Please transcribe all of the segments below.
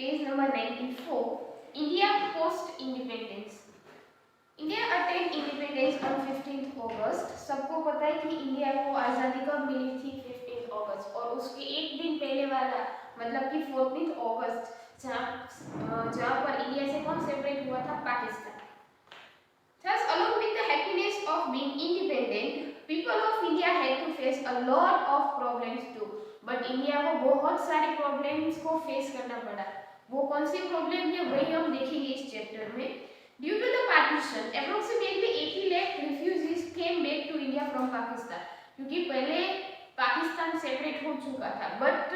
Page number 94, India post independence. India attain independence on 15 अगस्त। सबको पता है कि इंडिया को आज़ादी कब मिली थी? 15 अगस्त। और उसके एक दिन पहले वाला मतलब कि 14 अगस्त, जहाँ पर इंडिया से कौन सेपरेट हुआ था? Pakistan. Thus, along with the happiness of being independent, people of India had to face a lot of problems too. But India को बहुत सारे problems को face करना पड़ा। वो कौन सी problem है वही हम देखेंगे इस chapter में। Due to the partition, approximately 80 lakh refugees came back to India from Pakistan. क्योंकि पहले पाकिस्तान सेपरेट हो चुका था, बट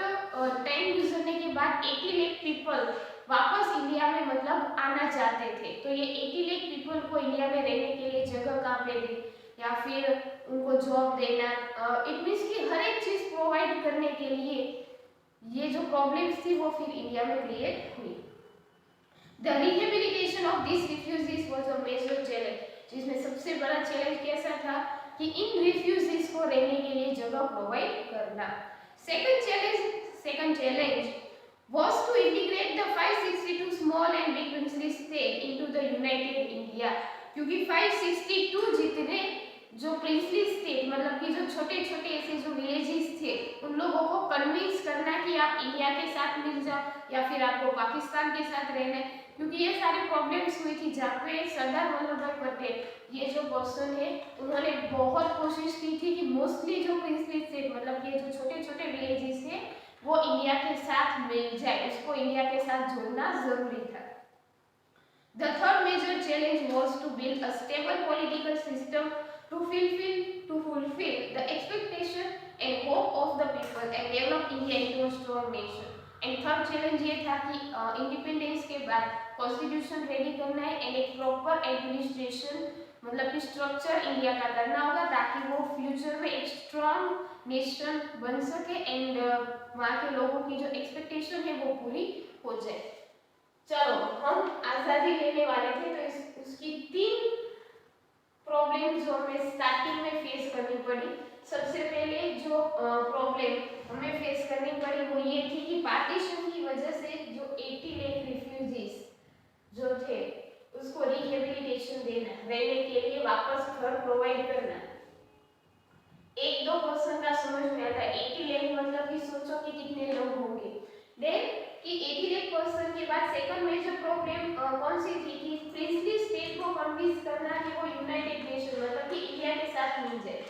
टाइम गुजरने के बाद 80 लाख पीपल वापस इंडिया में मतलब आना चाहते थे। तो ये 80 लाख पीपल को इंडिया में रहने के लिए जगह कहाँ पे दी या फिर उनको जॉब देना, इट मीन्स कि हर एक चीज प्रोवाइड करने के लिए ये जो प्रॉब्लम्स थी वो फिर इंडिया में क्रिएट हुई। The rehabilitation of this refugees was a major challenge, जिसमें सबसे बड़ा चैलेंज कैसा था कि इन रिफ्यूजीज को रहने के लिए जगह प्रोवाइड करना। Second challenge was to integrate the 562 small and big princely state into the united India, क्योंकि 562 जितने जो प्रिंसली स्टेट मतलब कि जो छोटे छोटे ऐसे जो विलेजेस थे उन लोगों को कन्विंस करना कि आप इंडिया के साथ मिल जाओ या फिर आपको पाकिस्तान के साथ रहना है, क्योंकि ये सारी प्रॉब्लम्स हुई थी जहाँ पे सरदार वल्लभ भाई पटेल ये जो पर्सन है उन्होंने बहुत कोशिश की थी कि मोस्टली जो प्रिंसली स्टेट मतलब ये जो छोटे छोटे विलेजेस है वो इंडिया के साथ मिल जाए, उसको इंडिया के साथ जोड़ना जरूरी था। The third major challenge was to build a stable political system to fulfill the expectation and hope of the people and develop India into a strong nation. And third challenge ये था कि independence के बाद constitution ready करना है and एक proper administration मतलब कि स्ट्रक्चर इंडिया का करना होगा ताकि वो फ्यूचर में एक स्ट्रॉन्ग नेशन बन सके एंड वहाँ के लोगों की जो एक्सपेक्टेशन है वो पूरी हो जाए। चलो हम आज़ादी लेने वाले थे तो उसकी 3 प्रॉब्लम जो हमें स्टार्टिंग में फेस करनी पड़ी। सबसे पहले जो प्रॉब्लम हमें फेस करनी पड़ी वो ये थी कि पार्टीशन की वजह से जो 80 लाख रिफ्यूजीज जो थे उसको रिहेबिलिटेशन देना, रहने के लिए वापस घर प्रोवाइड करना। 1-2% का समझ में आता है, 80 लाख मतलब कि सोचो कि कितने लोग होंगे। देन कि 80 लाख पर्सन के बाद सेकंड मेजर प्रॉब्लम कौन सी थी कि प्रिंसली स्टेट को कन्विंस करना कि वो यूनाइटेड नेशन मतलब कि इंडिया के साथ मिल जाए।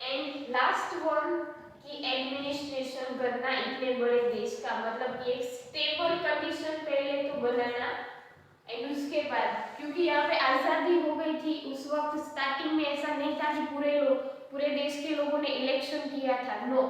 एंड लास्ट वन की एडमिनिस्ट्रेशन करना इतने बड़े देश का मतलब कि एक स्टेबल कंडीशन पहले तो बनाना एंड उसके बाद क्योंकि यहाँ पे आज़ादी हो गई थी उस वक्त स्टार्टिंग में ऐसा नहीं था कि पूरे देश के लोगों ने इलेक्शन किया था, नो।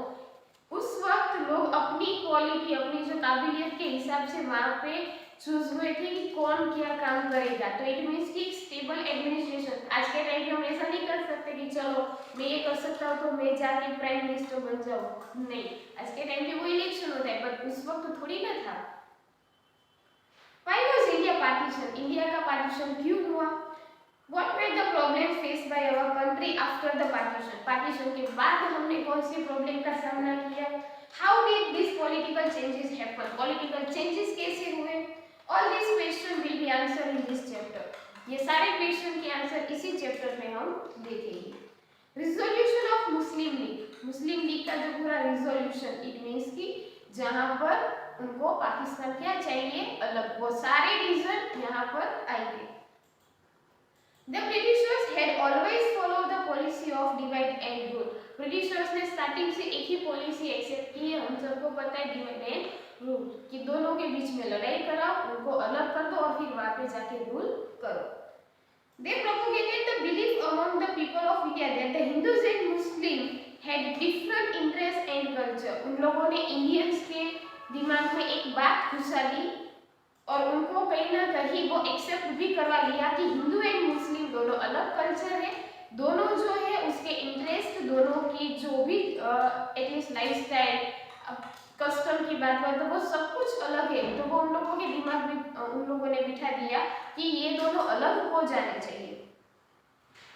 उस वक्त लोग अपनी क्वालिटी अपनी जो काबिलियत के हिसाब से वहाँ पे चूज हुए थे कि कौन क्या काम करेगा। तो इट मीन्स कि स्टेबल एडमिनिस्ट्रेशन। आज के टाइम में हम ऐसा नहीं कर सकते कि चलो मैं ये कर सकता हूँ तो मैं जाके प्राइम मिनिस्टर बन जाऊँ, नहीं। आज के टाइम में वो इलेक्शन होता है बट उस वक्त थोड़ी ना था। Why was India partition? India का पार्टीशन क्यों हुआ? What were the problems faced by our country after the partition? Partition के बाद हमने कौन सी प्रॉब्लम का सामना किया? How did these political changes happen? Political changes कैसे हुए? All these questions will be answered in this chapter. ये सारे क्वेश्चन के आंसर इसी चैप्टर में हम देखेंगे। रिजोल्यूशन ऑफ मुस्लिम लीग का जो पूरा रिजोल्यूशन इट मीन्स कि जहाँ पर उनको पाकिस्तान क्या चाहिए अलग, वो सारे रीजन यहाँ पर आएंगे। The Britishers had always followed the policy of divide and rule. Britishers ने स्टार्टिंग से एक ही पॉलिसी एक्सेप्ट की है, हम सबको पता है, डिवाइड एंड रूल, कि दोनों के बीच में लड़ाई कराओ, उनको अलग कर दो और फिर वहाँ पे जाके रूल करो। They propagated the belief among the people of India that the Hindus and Muslims had different interests and culture. उन लोगों ने इंडियंस के दिमाग में एक बात घुसा दी और उनको कहीं ना कहीं वो एक्सेप्ट भी करवा लिया कि हिंदू एंड मुस्लिम दोनों अलग कल्चर है, दोनों जो है उसके इंटरेस्ट, दोनों की जो भी एटलीस्ट लाइफस्टाइल कस्टम की बात करें तो वो सब कुछ अलग है। तो वो उन लोगों के दिमाग में उन लोगों ने बिठा दिया कि ये दोनों अलग हो जाने चाहिए।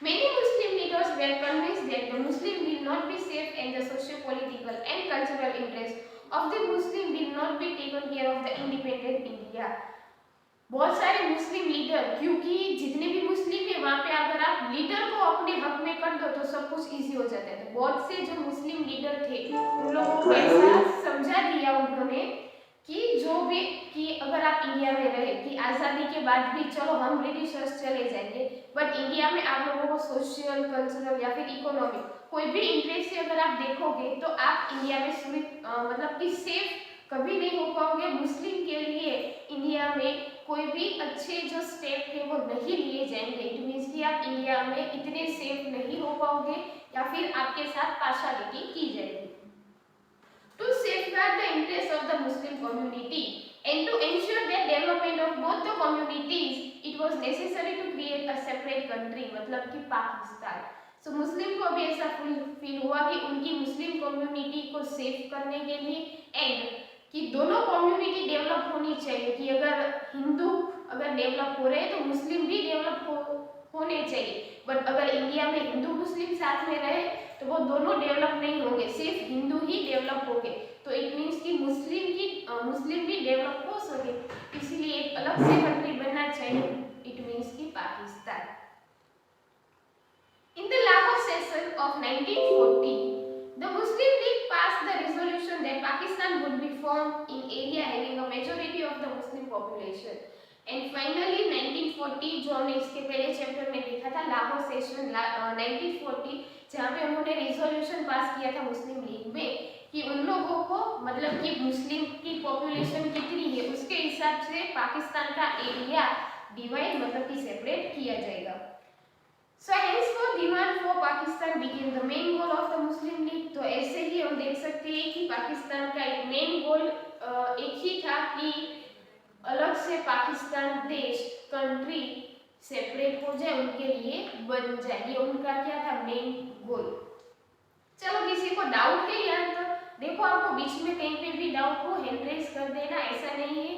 Many Muslim leaders were convinced that the Muslim will not be safe and the socio-political and cultural interests of the Muslim will not be taken care of the independent India. बहुत सारे मुस्लिम लीडर, क्योंकि जितने भी मुस्लिम है वहाँ पे अगर आप लीडर को अपने हक में कर दो तो सब कुछ इजी हो जाता है। तो बहुत से जो मुस्लिम लीडर थे उन लोगों को ऐसा समझा दिया उन्होंने कि जो भी कि अगर आप इंडिया में रहे कि आज़ादी के बाद भी चलो हम ब्रिटिशर्स चले जाएंगे, बट इंडिया में आप लोगों को सोशल कल्चरल या फिर इकोनॉमिक कोई भी इंटरेस्ट से अगर आप देखोगे तो आप इंडिया में मतलब कि सेफ कभी नहीं हो पाओगे। मुस्लिम के लिए इंडिया में कोई भी अच्छे जो स्टेप है वो नहीं लिए जाएंगे। इट मीन्स कि आप इंडिया में इतने सेफ नहीं हो पाओगे या फिर आपके साथ पार्शियलिटी की जाएगी। To safeguard the interests of the Muslim community and to ensure the development of both the communities, it was necessary to create a separate country, मतलब कि पाकिस्तान। सो मुस्लिम को भी ऐसा फील हुआ कि उनकी मुस्लिम कम्युनिटी को सेफ करने के लिए एंड कि दोनों कम्युनिटी डेवलप होनी चाहिए, कि अगर हिंदू अगर डेवलप हो रहे हैं तो मुस्लिम भी डेवलप होने चाहिए। बट अगर इंडिया में हिंदू मुस्लिम साथ में रहे तो वो दोनों डेवलप नहीं होंगे, सिर्फ हिंदू ही डेवलप होंगे। तो इट मीन्स कि मुस्लिम भी डेवलप हो सके, इसलिए एक अलग से कंट्री बनना चाहिए। इट मीन्स कि Pakistan. In the Lahore session of 1940, the Muslim League passed the resolution that Pakistan would be formed in area having a majority of the Muslim population. And finally 1940, जो हमने इसके पहले चैप्टर में देखा था लाहौर सेशन 1940, जहाँ पे उन्होंने रिजोल्यूशन पास किया था मुस्लिम लीग में कि उन लोगों को मतलब कि मुस्लिम की पॉपुलेशन कितनी है उसके हिसाब से पाकिस्तान का एरिया डिवाइड मतलब कि सेपरेट किया जाएगा। So henceforth demand for Pakistan became the main goal of the Muslim League। तो ऐसे ही हम देख सकते हैं कि पाकिस्तान का एक मेन गोल एक ही था कि अलग से पाकिस्तान देश कंट्री सेपरेट हो जाए, उनके लिए बन जाए, ये उनका क्या था मेन गोल। चलो किसी को डाउट है यहाँ तक? देखो आपको बीच में कहीं पे भी डाउट हो हैंड रेज कर देना, ऐसा नहीं है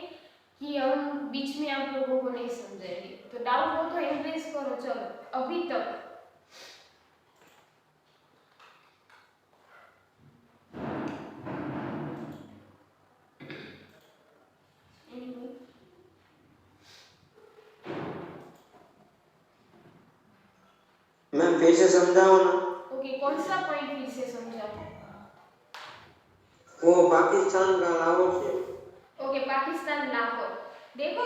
कि हम बीच में आप लोगों को नहीं समझाएंगे। तो डाउट हो तो हैंड रेज करो। चलो अभी तक मैम फिर से समझाओ ना। ओके, कौन सा पॉइंट फिर से समझाओ? वो पाकिस्तान का लाहौर से। ओके, पाकिस्तान लाहौर। देखो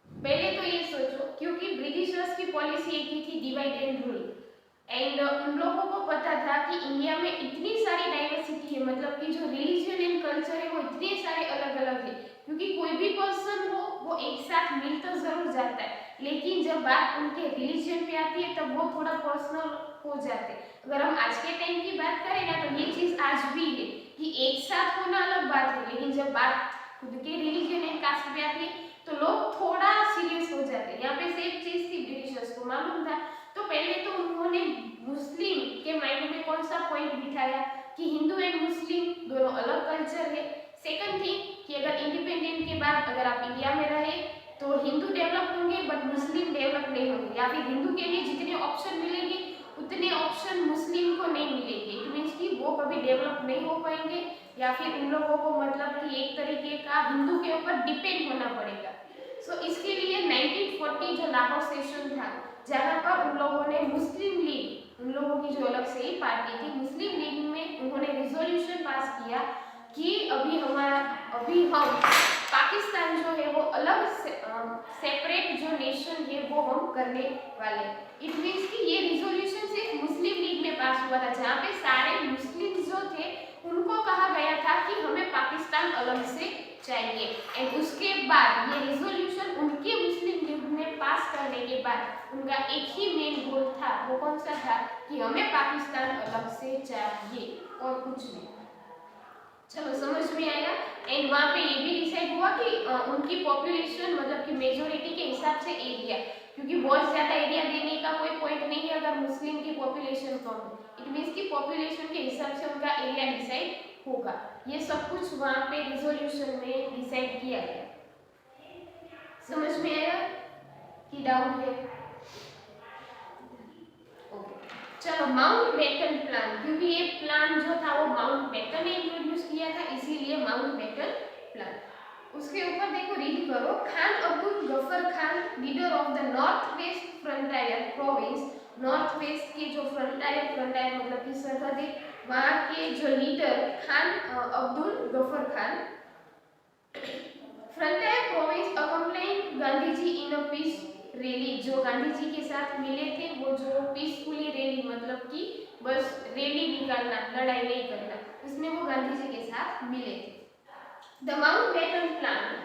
पहले तो ये सोचो, क्योंकि ब्रिटिशर्स की पॉलिसी एक ही थी डिवाइड एंड रूल, एंड उन लोगों को पता था कि इंडिया में इतनी सारी डाइवर्सिटी है, मतलब कि जो रिलीजन एंड कल्चर है वो इतने सारे अलग अलग है, क्योंकि कोई भी पर्सन हो वो एक साथ मिल तो जरूर जाता है, लेकिन जब बात उनके रिलीजन पे आती है तब वो थोड़ा पर्सनल हो जाते हैं। अगर हम आज के टाइम की बात करें ना तो ये चीज़ आज भी है कि एक साथ होना अलग बात है, लेकिन जब बात खुद के रिलीजन एंड कास्ट पे आती है तो लोग थोड़ा सीरियस हो जाते हैं। यहाँ पे सेम चीज़ थी, ब्रिटिशर्स को मालूम था, तो पहले तो उन्होंने मुस्लिम के माइंड में कौन सा पॉइंट बिठाया कि हिंदू एंड मुस्लिम दोनों अलग कल्चर है। सेकंड थिंग कि अगर इंडिपेंडेंट के बाद अगर आप इंडिया में रहे तो हिंदू डेवलप होंगे बट मुस्लिम डेवलप नहीं होंगे, या फिर हिंदू के लिए जितने ऑप्शन मिलेंगे उतने ऑप्शन मुस्लिम को नहीं मिलेंगे। इट मीन्स कि वो कभी डेवलप नहीं हो पाएंगे, या फिर उन लोगों को मतलब कि एक तरीके का हिंदू के ऊपर डिपेंड होना पड़ेगा। सो इसके लिए 1940 जो लाहौर सेशन था जहाँ पर उन लोगों ने मुस्लिम लीग, उन लोगों की जो अलग से ही पार्टी थी मुस्लिम लीग में, उन्होंने रिजोल्यूशन पास किया कि अभी हम पाकिस्तान जो है वो अलग सेपरेट जो नेशन है वो हम करने वाले। इट मीन्स कि ये रिजोल्यूशन सिर्फ मुस्लिम लीग में पास हुआ था, जहाँ पे सारे मुस्लिम जो थे उनको कहा गया था कि हमें पाकिस्तान अलग से चाहिए। एंड उसके बाद ये रिजोल्यूशन उनके मुस्लिम लीग में पास करने के बाद उनका एक ही मेन गोल था, वो कौन सा था कि हमें पाकिस्तान अलग से चाहिए और कुछ नहीं। चलो समझ में आया। एंड वहाँ पे ये भी डिसाइड हुआ कि उनकी पॉपुलेशन मतलब कि मेजोरिटी के हिसाब से एरिया, क्योंकि बहुत ज़्यादा एरिया देने का कोई पॉइंट नहीं है अगर मुस्लिम की पॉपुलेशन कम है। इट मीन्स कि पॉपुलेशन के हिसाब से उनका एरिया डिसाइड होगा। ये सब कुछ वहाँ पे रिजोल्यूशन में डिसाइड किया गया। समझ में आया कि डाउट है? माउंटबेटन प्लान, क्योंकि ये प्लान जो था वो माउंटबेटन ने इंट्रोड्यूस किया था, इसीलिए माउंटबेटन प्लान। उसके ऊपर देखो, रीड करो। Khan Abdul Ghaffar Khan, leader of the north west frontier province, north west की जो फ्रंटायर मतलब कि सरहद है, वहाँ के जो leader Khan Abdul Ghaffar Khan, frontier province accompanied Gandhi ji in a peace rally, जो गांधी जी के साथ मिले थे, वो जो पीसफुली रैली मतलब कि बस रैली निकालना, लड़ाई नहीं करना, उसमें वो गांधी जी के साथ मिले थे। The Mountbatten plan,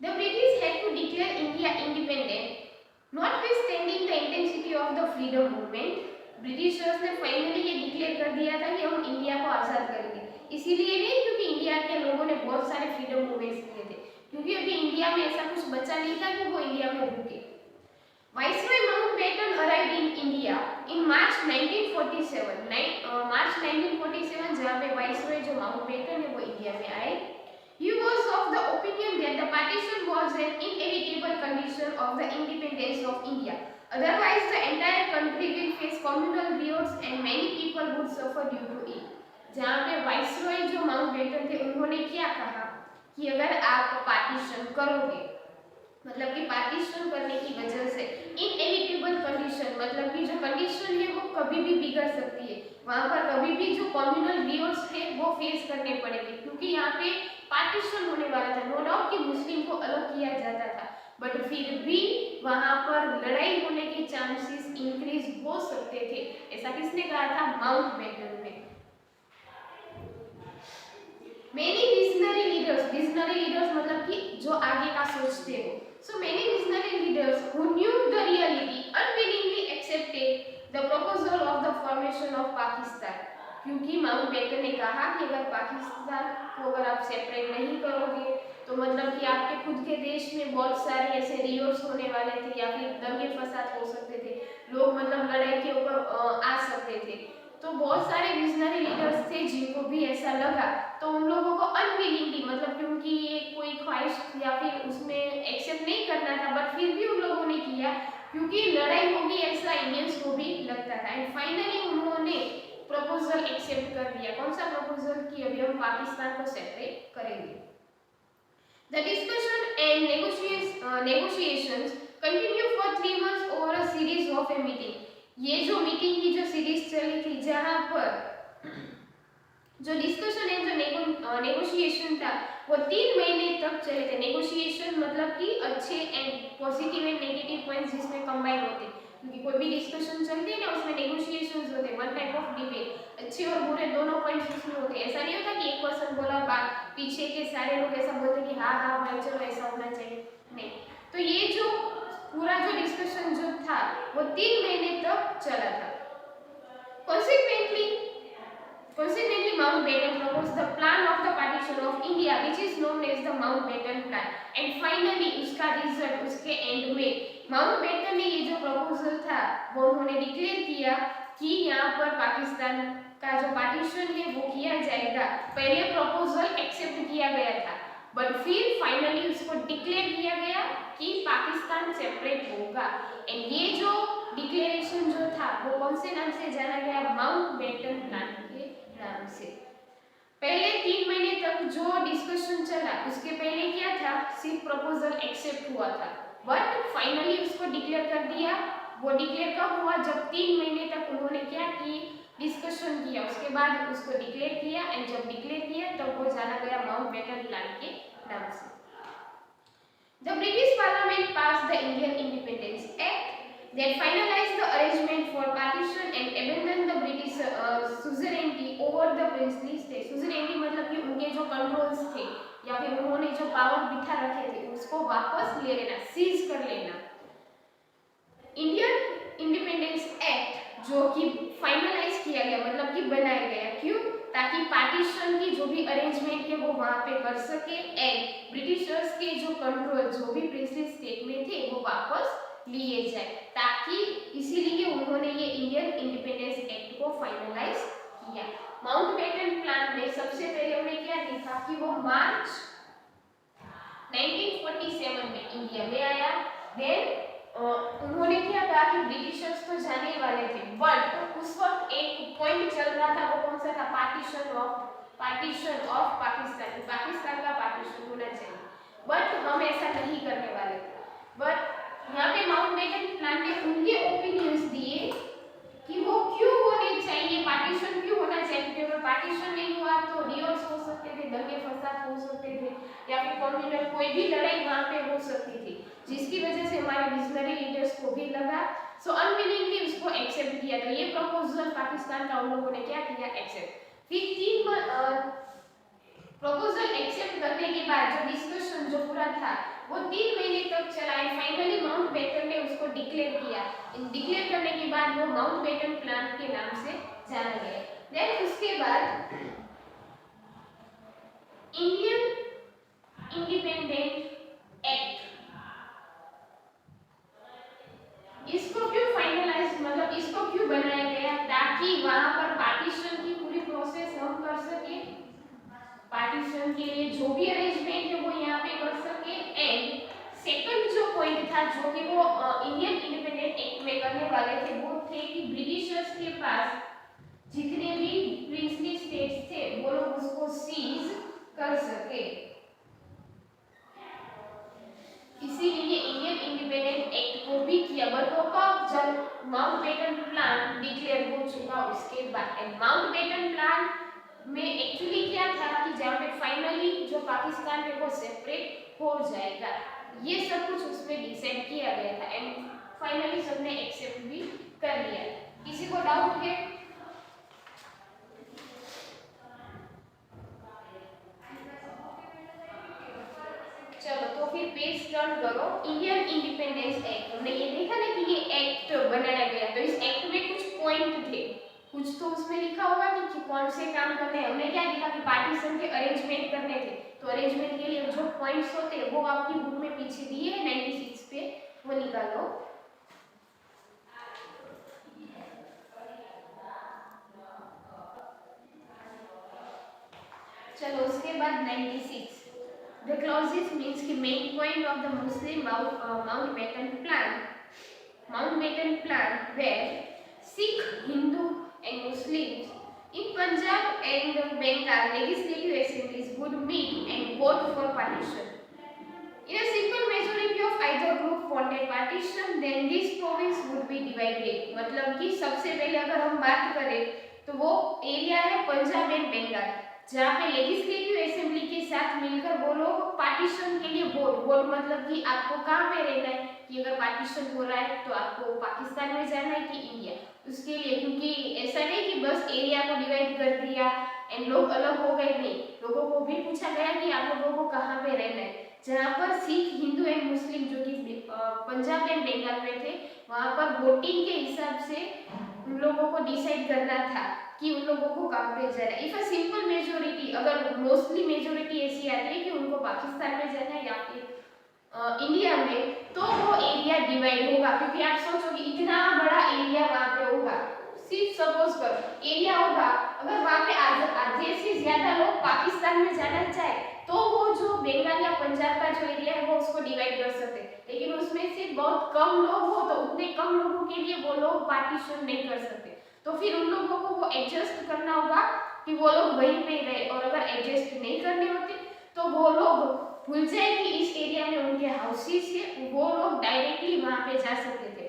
the British had to declare India independent, notwithstanding the intensity of the freedom movement। Britishers ने फाइनली ये डिक्लेयर कर दिया था कि हम इंडिया को आज़ाद करेंगे, इसीलिए नहीं क्योंकि इंडिया के लोगों ने बहुत सारे फ्रीडम मूवमेंट्स किए थे, क्योंकि अभी इंडिया में ऐसा कुछ बचा नहीं था कि वो इंडिया में रुके। Viceroy Mountbatten arrived in India in March 1947, March 1947 जहाँ पे वाइसरॉय जो माउंटबेटन है वो इंडिया में आए। He was of the opinion that the partition was an inevitable condition of the independence of India. Otherwise, the entire country will face communal riots and many people would suffer due to it. जहाँ पे viceroy जो Mountbatten थे, उन्होंने क्या कहा कि अगर आप पार्टीशन करोगे, मतलब कि पार्टीशन करने की वजह से इनएविटेबल कंडीशन, मतलब कि जो कंडीशन है वो कभी भी बिगड़ सकती है, वहाँ पर कभी भी जो कम्युनल रियोट्स थे वो फेस करने पड़ेंगे, क्योंकि यहाँ पे पार्टीशन होने वाला था। नो डाउट कि मुस्लिम को अलग किया जाता था, बट फिर भी वहाँ पर लड़ाई होने के चांसेस इंक्रीज हो सकते थे। ऐसा किसने कहा था? माउंटबेटन ने। Many visionary leaders मतलब कि जो आगे का सोचते हो। So many visionary leaders who knew the reality unwillingly accepted the proposal of the formation of Pakistan। क्योंकि माउंटबेटन ने कहा कि अगर पाकिस्तान को अगर आप सेपरेट नहीं करोगे तो मतलब कि आपके खुद के देश में बहुत सारे ऐसे रियोट्स होने वाले थे, या फिर दंगे फसाद हो सकते थे, लोग मतलब लड़ाई के ऊपर आ सकते थे। तो बहुत सारे विजनरी लीडर्स थे जिनको भी ऐसा लगा, तो उन लोगों को अनविलिंगली, मतलब क्योंकि ये कोई ख्वाहिश या फिर उसमें एक्सेप्ट नहीं करना था, बट फिर भी उन लोगों ने किया क्योंकि लड़ाई होगी ऐसा इंडियंस को भी लगता था। एंड फाइनली उन्होंने प्रपोजल एक्सेप्ट कर दिया। कौन सा प्रपोजल? कि अभी हम पाकिस्तान को सेपरेट करेंगे। The discussion and negotiations continue for 3 months over a series of a meeting। ये जो मीटिंग की जो सीरीज चली थी, जहां पर जो डिस्कशन है, जो नेगोशिएशन था, वो 3 महीने तक चले थे। नेगोशिएशन मतलब कि अच्छे and positive and negative points जिसमें कंबाइन होते, क्योंकि कोई भी डिस्कशन चलती है ना, उसमें नेगोशिएशंस होते हैं, वन टाइप ऑफ डिबेट, अच्छे और बुरे दोनों पॉइंट्स उसमें होते हैं। ऐसा नहीं होता कि एक पर्सन बोला बात पीछे के सारे लोग ऐसा बोलते कि हाँ हाँ भाई चलो ऐसा होना चाहिए, नहीं। तो ये जो पूरा जो डिस्कशन जो था वो 3 महीने तक चला था। Consequently, Mountbatten proposed the plan of the partition of India, which is known as the Mountbatten Plan. And finally, उसका रिजल्ट, उसके एंड में माउंटबेटन ने ये जो प्रपोजल था वो उन्होंने डिक्लेयर किया कि यहाँ पर पाकिस्तान का जो पार्टीशन है वो किया जाएगा। पहले प्रपोजल एक्सेप्ट किया गया था, बट फिर फाइनली उसको डिक्लेयर किया गया कि पाकिस्तान सेपरेट होगा। एंड ये जो डिक्लेरेशन जो था वो कौन से नाम से जाना गया? माउंटबेटन प्लान के नाम से। पहले 3 महीने तक जो डिस्कशन चला, उसके पहले क्या था? सिर्फ प्रपोजल एक्सेप्ट हुआ था, बट फाइनली उसको डिक्लेयर कर दिया। वो डिक्लेयर कब हुआ? जब 3 महीने तक उन्होंने क्या की? डिस्कशन किया, उसके बाद उसको डिक्लेयर किया। एंड जब डिक्लेयर किया तब वो जाना गया माउंटबेटन प्लान के नाम से। The British Parliament passed the Indian Independence Act that finalized the arrangement for partition and abandoned the British suzerainty over the princely states। suzerainty मतलब कि उनके जो कंट्रोल्स थे या फिर उन्होंने जो पावर बिठा रखे थे उसको वापस ले लेना, सीज कर लेना। इंडियन इंडिपेंडेंस एक्ट जो कि फाइनलाइज किया गया, मतलब कि बनाया गया, क्यों? ताकि पार्टीशन की जो भी अरेंजमेंट है वो वहां पे कर सके एंड ब्रिटिशर्स के जो कंट्रोल जो भी प्रिंसली स्टेट में थे वो वापस लिए जाए, ताकि इसीलिए उन्होंने ये इंडियन इंडिपेंडेंस एक्ट को फाइनलाइज किया। माउंटबेटन प्लान में सबसे पहले उन्हें क्या देखा कि वो मार्च 1947 में इंडिया में आया। देन उन्होंने क्या कहा कि ब्रिटिशर्स तो जाने वाले थे, बट उस वक्त एक पॉइंट चल रहा था, वो कौन सा था? पार्टीशन ऑफ पाकिस्तान, पाकिस्तान का पार्टीशन होना चाहिए, बट हम ऐसा नहीं करने वाले थे। बट यहाँ पे माउंटबेटन प्लान ने उनके ओपिनियंस दिए कि वो क्यों होने चाहिए, पार्टीशन क्यों होना चाहिए, क्योंकि अगर पार्टीशन नहीं हुआ तो रिवॉल्ट्स हो सकते थे, दंगे फसाद हो सकते थे, या फिर कम्युनल कोई भी लड़ाई वहाँ पे हो सकती थी, जिसकी वजह से हमारे विजनरी लीडर्स को भी लगा, सो अनविलिंगली उसको एक्सेप्ट किया। तो ये प्रपोजल पाकिस्तान का उन लोगों ने क्या किया? एक्सेप्ट। फिर 3 प्रपोजल एक्सेप्ट करने के बाद जो डिस्कशन जो पूरा था वो 3 महीने तक चला है। फाइनली माउंटबेटन ने उसको डिक्लेयर किया। डिक्लेयर करने के बाद वो माउंटबेटन प्लान के नाम से जाना गया। देन उसके बाद इंडियन इंडिपेंडेंट एक्ट, इसको क्यों फाइनलाइज, मतलब इसको क्यों बनाया गया? ताकि वहां पर पार्टीशन की पूरी प्रोसेस हम कर सके, पार्टीशन के लिए जो भी अरेंजमेंट है वो यहाँ पे कर सके। एंड सेकंड जो पॉइंट था जो कि वो इंडियन इंडिपेंडेंट एक्ट में करने वाले थे वो थे कि ब्रिटिशर्स के पास जितने भी प्रिंसली स्टेट्स थे वो लोग उसको सीज कर सके। इसीलिए इंडियन इंडिपेंडेंट एक्ट को भी किया, बट वो कब? जब माउंटबेटन प्लान डिक्लेयर हो चुका उसके बाद। एंड माउंटबेटन प्लान में एक्चुअली क्या था कि जहाँ पे फाइनली जो पाकिस्तान है वो सेपरेट हो जाएगा, ये सब कुछ उसमें डिसाइड किया गया था। एंड फाइनली सबने एक्सेप्ट भी कर लिया। किसी को डाउट है? चलो तो फिर पेज टर्न करो। इंडियन इंडिपेंडेंस एक्ट, हमने ये देखा ना कि ये एक्ट बनाया गया, तो इस एक्ट में कुछ पॉइंट थे, कुछ तो उसमें लिखा होगा कि कौन से काम करने हैं। हमने क्या लिखा कि पार्टीशन के अरेंजमेंट करने थे, तो अरेंजमेंट के लिए जो पॉइंट्स होते हैं वो आपकी बुक में पीछे दिए हैं 96 पे, वो निकालो। चलो उसके बाद 96 the clauses means कि main point of the Muslim Mountbatten plan where Sikh, Hindu and Muslims in Punjab and Bengal legislative assemblies would meet and vote for partition. In a simple majority of either group wanted partition, then this province would be divided. मतलब कि सबसे पहले अगर हम बात करें तो वो एरिया है पंजाब एंड बंगाल, जहाँ पे लेजिस्लेटिव असेंबली के साथ मिलकर वो लोग पार्टीशन के लिए वोट मतलब कि आपको कहाँ पे रहना है, कि अगर पार्टीशन हो रहा है तो आपको पाकिस्तान में जाना है कि इंडिया, उसके लिए। क्योंकि ऐसा नहीं कि बस एरिया को डिवाइड कर दिया एंड लोग अलग हो गए, नहीं, लोगों को भी पूछा गया कि आप लोगों को कहाँ पे रहना है। जहाँ पर सिख, हिंदू एंड मुस्लिम जो कि पंजाब एंड बंगाल में थे, वहाँ पर वोटिंग के हिसाब से उन लोगों को डिसाइड करना था कि उन लोगों को कहाँ पे जाना है। इफ अ सिंपल मेजोरिटी, अगर मोस्टली मेजोरिटी ऐसी आती है कि उनको पाकिस्तान में जाना है या फिर इंडिया में, तो वो एरिया डिवाइड होगा। क्योंकि आप सोचो कि इतना बड़ा एरिया वहाँ पे होगा, सिर्फ सपोज करो एरिया होगा, अगर वहाँ पे आधे से ज्यादा लोग पाकिस्तान में जाना चाहे तो वो जो बंगाल या पंजाब का जो एरिया है वो उसको डिवाइड कर सकते, लेकिन उसमें से बहुत कम लोग हो तो उतने कम लोगों के लिए वो लोग पार्टीशन नहीं कर सकते। तो फिर उन लोगों को वो एडजस्ट करना होगा कि वो लोग वहीं पे रहे, और अगर एडजस्ट नहीं करने होते तो वो लोग भूल जाए कि इस एरिया में उनके हाउसेस है, वो लोग डायरेक्टली वहाँ पे जा सकते थे।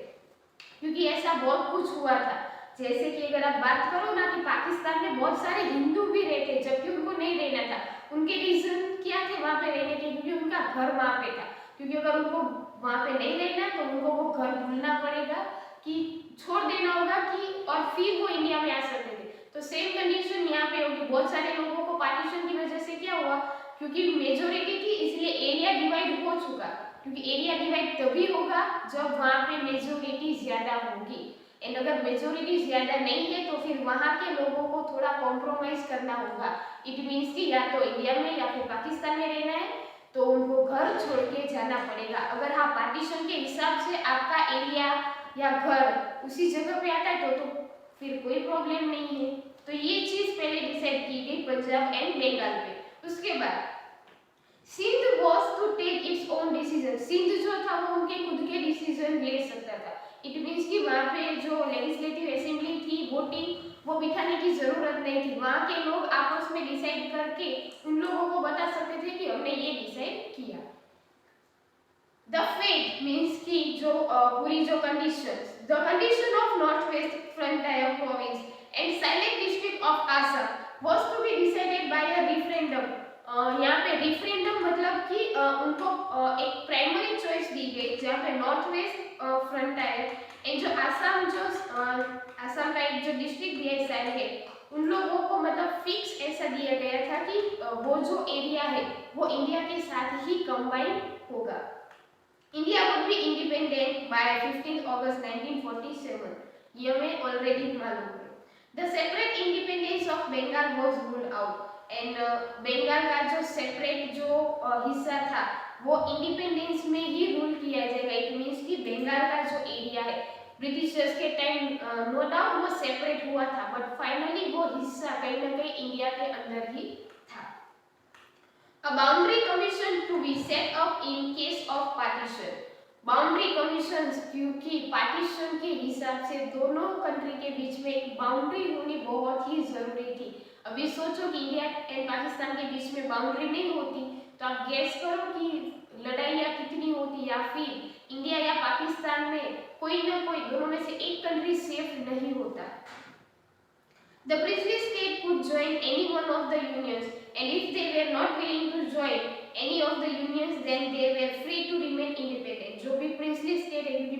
क्योंकि ऐसा बहुत कुछ हुआ था, जैसे कि अगर आप बात करो ना कि पाकिस्तान में बहुत सारे हिंदू भी रहते जबकि उनको नहीं रहना था। उनके रीजन क्या थे वहाँ पे रहने के? क्योंकि उनका घर वहाँ पे था, क्योंकि अगर उनको वहाँ पे नहीं रहना तो उनको वो घर भूलना पड़ेगा, कि छोड़ देना होगा कि, और फिर वो इंडिया में आ सकते थे। तो सेम कंडीशन यहाँ पे होगी। बहुत सारे लोगों को पार्टीशन की वजह से क्या हुआ, क्योंकि मेजोरिटी थी इसलिए एरिया डिवाइड हो चुका, क्योंकि एरिया डिवाइड तभी होगा जब वहाँ पे मेजोरिटी ज्यादा होगी। एंड अगर मेजोरिटी ज्यादा नहीं है तो फिर वहाँ के लोगों को थोड़ा कॉम्प्रोमाइज करना होगा। इट मीन्स कि या तो इंडिया में या फिर पाकिस्तान में रहना है तो उनको घर छोड़ के जाना पड़ेगा। अगर हाँ पार्टीशन के हिसाब से आपका एरिया या घर उसी जगह पे आता है तो फिर कोई प्रॉब्लम नहीं है। तो ये चीज पहले डिसाइड की गई पंजाब एंड बंगाल पे। उसके बाद Sindh was to take its own decision, Sindh जो था वो उनके खुद के डिसीजन ले सकता था। इट मीन्स कि वहाँ पे जो लेजिस्लेटिव असेंबली थी, वोटिंग, वो बिठाने की जरूरत नहीं थी। वहाँ के लोग आपस में डिसाइड करके उन लोगों को बता सकते थे कि हमने ये डिसाइड किया। द फेट मीन्स की जो पूरी जो conditions, the condition of north west frontier province and Sylhet district of Assam was to be decided by a referendum. यहाँ पे रेफरेंडम मतलब कि उनको एक प्राइमरी चॉइस दी गई, जहाँ पे नॉर्थ वेस्ट फ्रंटियर एंड जो आसाम का एक जो डिस्ट्रिक्ट दिया है साइलेंट, उन लोगों को मतलब फिक्स ऐसा दिया गया था कि वो जो एरिया है वो इंडिया के साथ ही कंबाइन होगा। India would be independent by 15 August 1947, ये हमें ऑलरेडी मालूम है। The separate independence of Bengal was ruled out, and Bengal का जो सेपरेट जो हिस्सा था वो इंडिपेंडेंस में ही रूल किया जाएगा। इट मीन्स कि बंगाल का जो एरिया है ब्रिटिशर्स के टाइम नो डाउट वो सेपरेट हुआ था, बट फाइनली वो हिस्सा कहीं ना कहीं इंडिया के अंदर ही था। A boundary commission to be set up in case of partition. Boundary commissions, क्योंकि पार्टीशन के हिसाब से दोनों कंट्री के बीच में एक बाउंड्री होनी बहुत ही जरूरी थी। अभी सोचो कि इंडिया एंड पाकिस्तान के बीच में बाउंड्री नहीं होती तो आप गैस करो कि लड़ाइयाँ कितनी होती, या फिर इंडिया या पाकिस्तान में कोई ना कोई दोनों में से एक कंट्री सेफ नहीं होता। The princely state could join any one of the unions, and if they were not willing to join any of the unions, then they were free to remain independent. जो भी princely state है, क्योंकि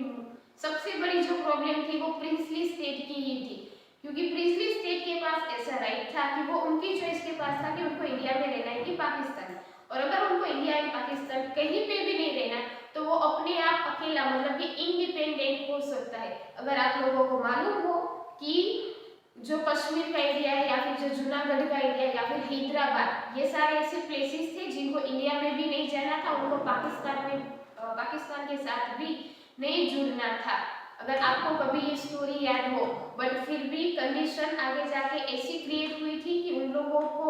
सबसे बड़ी जो problem थी वो princely state की ही थी, क्योंकि princely state के पास ऐसा राइट था कि वो उनकी चॉइस के पास था कि उनको इंडिया में रहना है कि पाकिस्तान में, और अगर उनको इंडिया या पाकिस्तान कहीं पे भी नहीं रहना तो वो अपने आप अकेला मतलब कि इंडिपेंडेंट हो सकता है। अगर आप लोगों को मालूम हो कि जो कश्मीर का एरिया है या फिर जो जूनागढ़ का एरिया या फिर हैदराबाद, ये सारे ऐसे प्लेसेस थे जिनको इंडिया में भी नहीं जाना था, उनको पाकिस्तान के साथ भी नहीं जुड़ना था। अगर आपको कभी ये स्टोरी याद हो, बट फिर भी कंडीशन आगे जाके ऐसी क्रिएट हुई थी कि उन लोगों को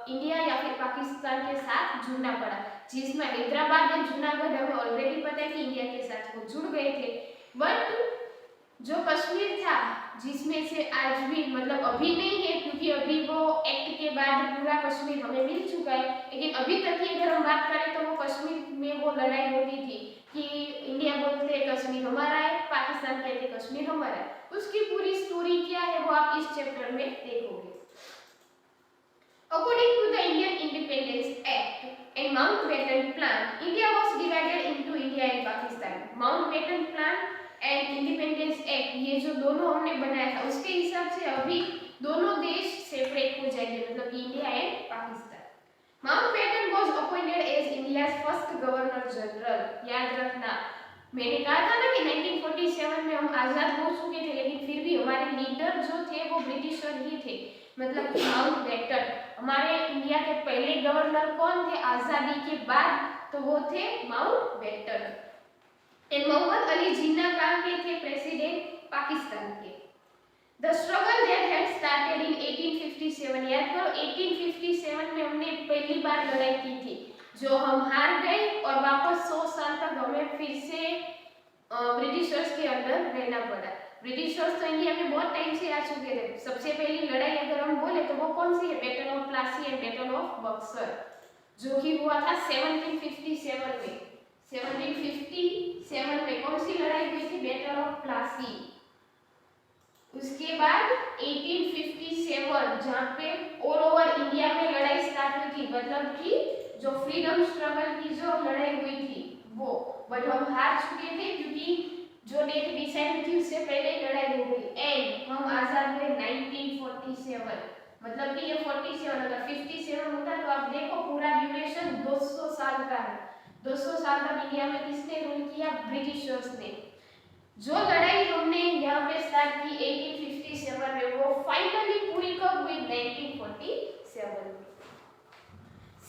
इंडिया या फिर पाकिस्तान के साथ जुड़ना पड़ा, जिसमें हैदराबाद या जूनागढ़ हमें ऑलरेडी पता है कि इंडिया के साथ वो जुड़ गए थे। बट जो कश्मीर था, जिसमें से आज भी मतलब अभी नहीं है क्योंकि अभी वो एक्ट के बाद पूरा कश्मीर हमें मिल चुका है, लेकिन अभी तक की अगर हम बात करें तो वो कश्मीर में वो लड़ाई होती थी कि इंडिया बोलते हैं कश्मीर हमारा है, पाकिस्तान कहते हैं कश्मीर हमारा है। उसकी पूरी स्टोरी क्या है वो आप इस चैप्टर में देखोगे। According to the Indian Independence Act and Mountbatten Plan, India was divided into India and Pakistan. Mountbatten Plan and independence act, ये जो दोनों हमने बनाया था उसके हिसाब से अभी दोनों देश सेपरेट हो जाएंगे, मतलब India and Pakistan. Mountbatten was appointed as India's first governor general. याद रखना, मैंने कहा था ना कि 1947 में हम आजाद हो चुके थे, लेकिन फिर भी हमारे लीडर जो थे वो ब्रिटिशर ही थे, मतलब माउंटबेटन। हमारे इंडिया के पहले गवर्नर कौन थे आजादी के बाद, तो वो थे माउंटबेटन। एंड मोहम्मद अली जिन्ना खान के थे प्रेसिडेंट पाकिस्तान के। The struggle that had started in 1857, याद करो 1857 में हमने पहली बार लड़ाई की थी, जो हम हार गए और वापस 100 साल तक हमें फिर से ब्रिटिशर्स के अंडर रहना पड़ा। ब्रिटिशर्स तो इंडिया में बहुत टाइम से आ चुके थे। सबसे पहली लड़ाई अगर हम बोले तो वो कौन सी है, battle of Plassey and battle of Buxar, जो कि हुआ था 1757 में। 1757 में कौन सी लड़ाई हुई थी, बैटल ऑफ प्लासी। उसके बाद 1857 जहाँ पे ऑल ओवर इंडिया में लड़ाई स्टार्ट हुई थी, मतलब कि जो फ्रीडम स्ट्रगल की जो लड़ाई हुई थी वो, बट हम हार चुके थे क्योंकि जो डेट डिसाइड हुई थी उससे पहले लड़ाई हो गई एंड हम आजाद हुए 1947। मतलब कि ये 47 अगर 57 होता तो आप देखो पूरा ड्यूरेशन 200 साल का है। 200 साल तक इंडिया में किसने रूल किया, ब्रिटिशर्स ने। जो लड़ाई हमने यहाँ पे स्टार्ट की 1857 में वो फाइनली पूरी कब हुई, 1947 में।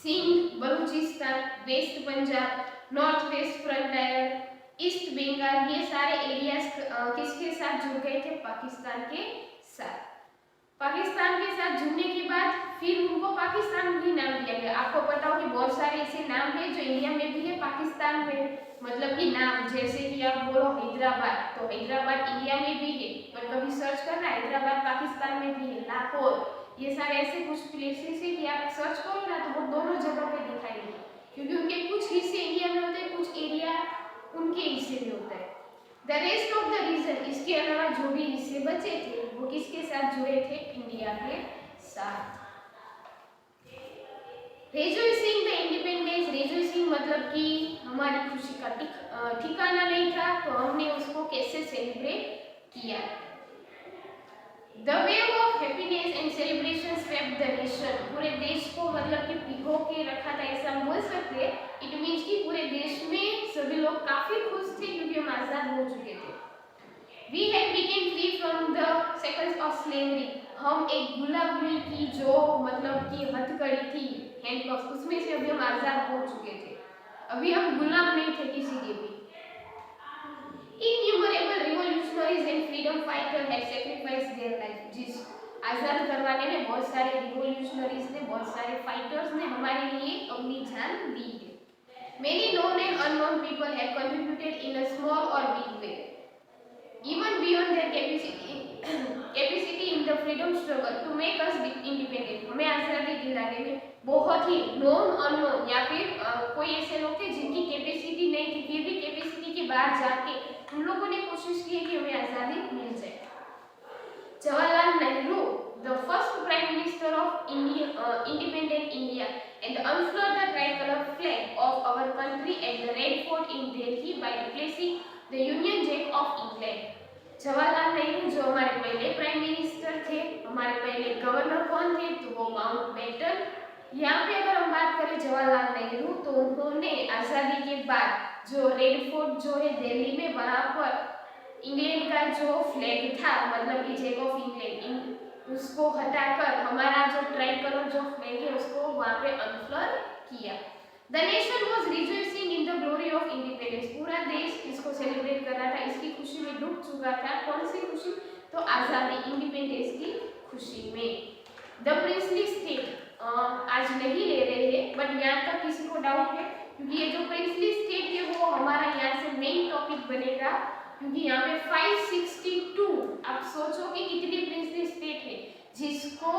Sindh, Baluchistan, west Punjab, north west frontier, east Bengal, ये सारे एरियाज किसके साथ जुड़ गए थे, पाकिस्तान के साथ। पाकिस्तान के साथ जुड़ने के बाद फिर उनको पाकिस्तान ही नाम दिया गया। आपको पता हो कि बहुत सारे ऐसे नाम हैं जो इंडिया में भी है, पाकिस्तान में मतलब कि नाम, जैसे कि आप बोलो हैदराबाद, तो हैदराबाद इंडिया में भी है, पर कभी सर्च करना हैदराबाद पाकिस्तान में भी है। लाहौर, ये सारे ऐसे कुछ प्लेसेस है कि आप सर्च करो ना तो वो दोनों जगह पे दिखाई देंगे, क्योंकि उनके कुछ हिस्से इंडिया में होते हैं, कुछ एरिया उनके हिस्से में होता है। The rest of the region, इसके अलावा जो भी हिस्से बचे थे वो किसके साथ जुड़े थे? इंडिया के साथ। रेजोइसिंग द इंडिपेंडेंस, रेजोइसिंग मतलब कि हमारी खुशी का ठिकाना नहीं था, तो हमने उसको कैसे सेलिब्रेट किया। The wave of happiness and celebration swept the nation, पूरे देश को मतलब कि भिगो के रखा था, ऐसा हम बोल सकते हैं। इट मीन्स कि पूरे देश में सभी लोग काफी खुश थे क्योंकि हम आजाद हो चुके थे। We have become free from the shackles of slavery, हम एक गुलामी की जो मतलब कि हथकड़ी थी, हैंडकफ, उसमें से अभी हम आजाद हो चुके थे, अभी हम गुलाम नहीं थे किसी के भी। Innumerable revolutionaries and freedom fighters have sacrificed their life, जिस आजाद करवाने में बहुत सारे रिवोल्यूशनरीज ने, बहुत सारे फाइटर्स ने हमारे लिए अपनी जान दी है। Many known and unknown people have contributed in a small or big way, even beyond their capacity in the freedom struggle to make us independent, हमें आजादी दिलाने में बहुत ही नॉन अननोन या फिर कोई ऐसे लोग थे जिनकी कैपेसिटी नहीं थी, फिर भी कैपेसिटी के बाहर जाके उन लोगों ने कोशिश की है कि हमें आजादी मिल जाए। Jawaharlal Nehru, the first prime minister of independent India, and unfurled the tricolor flag of our country at the Red Fort in Delhi by replacing the Union Jack of England. Jawaharlal Nehru जो हमारे पहले प्राइम मिनिस्टर थे, हमारे पहले गवर्नर कौन थे? तो वो माउंट बेटन। यहाँ पे अगर हम बात करें जवाहरलाल नेहरू, तो उन्होंने आज़ादी के बाद जो रेड फोर्ट जो है दिल्ली में, वहाँ पर इंग्लैंड का जो फ्लैग था मतलब कि जैक ऑफ इंग्लैंड, उसको हटाकर हमारा जो ट्राइकलर जो फ्लैग है उसको वहाँ पे अनफ्लर किया। The nation was rejoicing in the glory of independence, पूरा देश इसको सेलिब्रेट कर रहा था, इसकी खुशी में डूब चुका था। कौन सी खुशी? तो आज़ादी, इंडिपेंडेंस की खुशी में। द प्रिंसली स्टेट आज नहीं ले रहे हैं, बट यहाँ तक किसी को डाउट है, क्योंकि ये जो प्रिंसली स्टेट है वो हमारा यहाँ से मेन टॉपिक बनेगा, क्योंकि यहाँ पे 562, आप सोचो कि कितनी प्रिंसली स्टेट है जिसको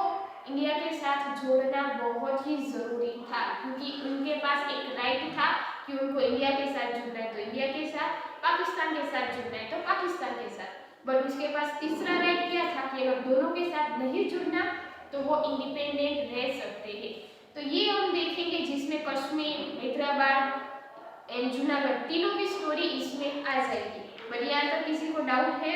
इंडिया के साथ जोड़ना बहुत ही जरूरी था, क्योंकि उनके पास एक राइट था कि उनको इंडिया के साथ जुड़ना है तो इंडिया के साथ, पाकिस्तान के साथ जुड़ना है तो पाकिस्तान के साथ, बट उसके पास तीसरा राइट क्या था कि अगर दोनों के साथ नहीं जुड़ना तो वो इंडिपेंडेंट रह सकते हैं। तो ये हम देखेंगे जिसमें कश्मीर, हैदराबाद एंड जूनागढ़ तीनों की स्टोरी इसमें आ जाएगी। बट यहाँ तक किसी को डाउट है?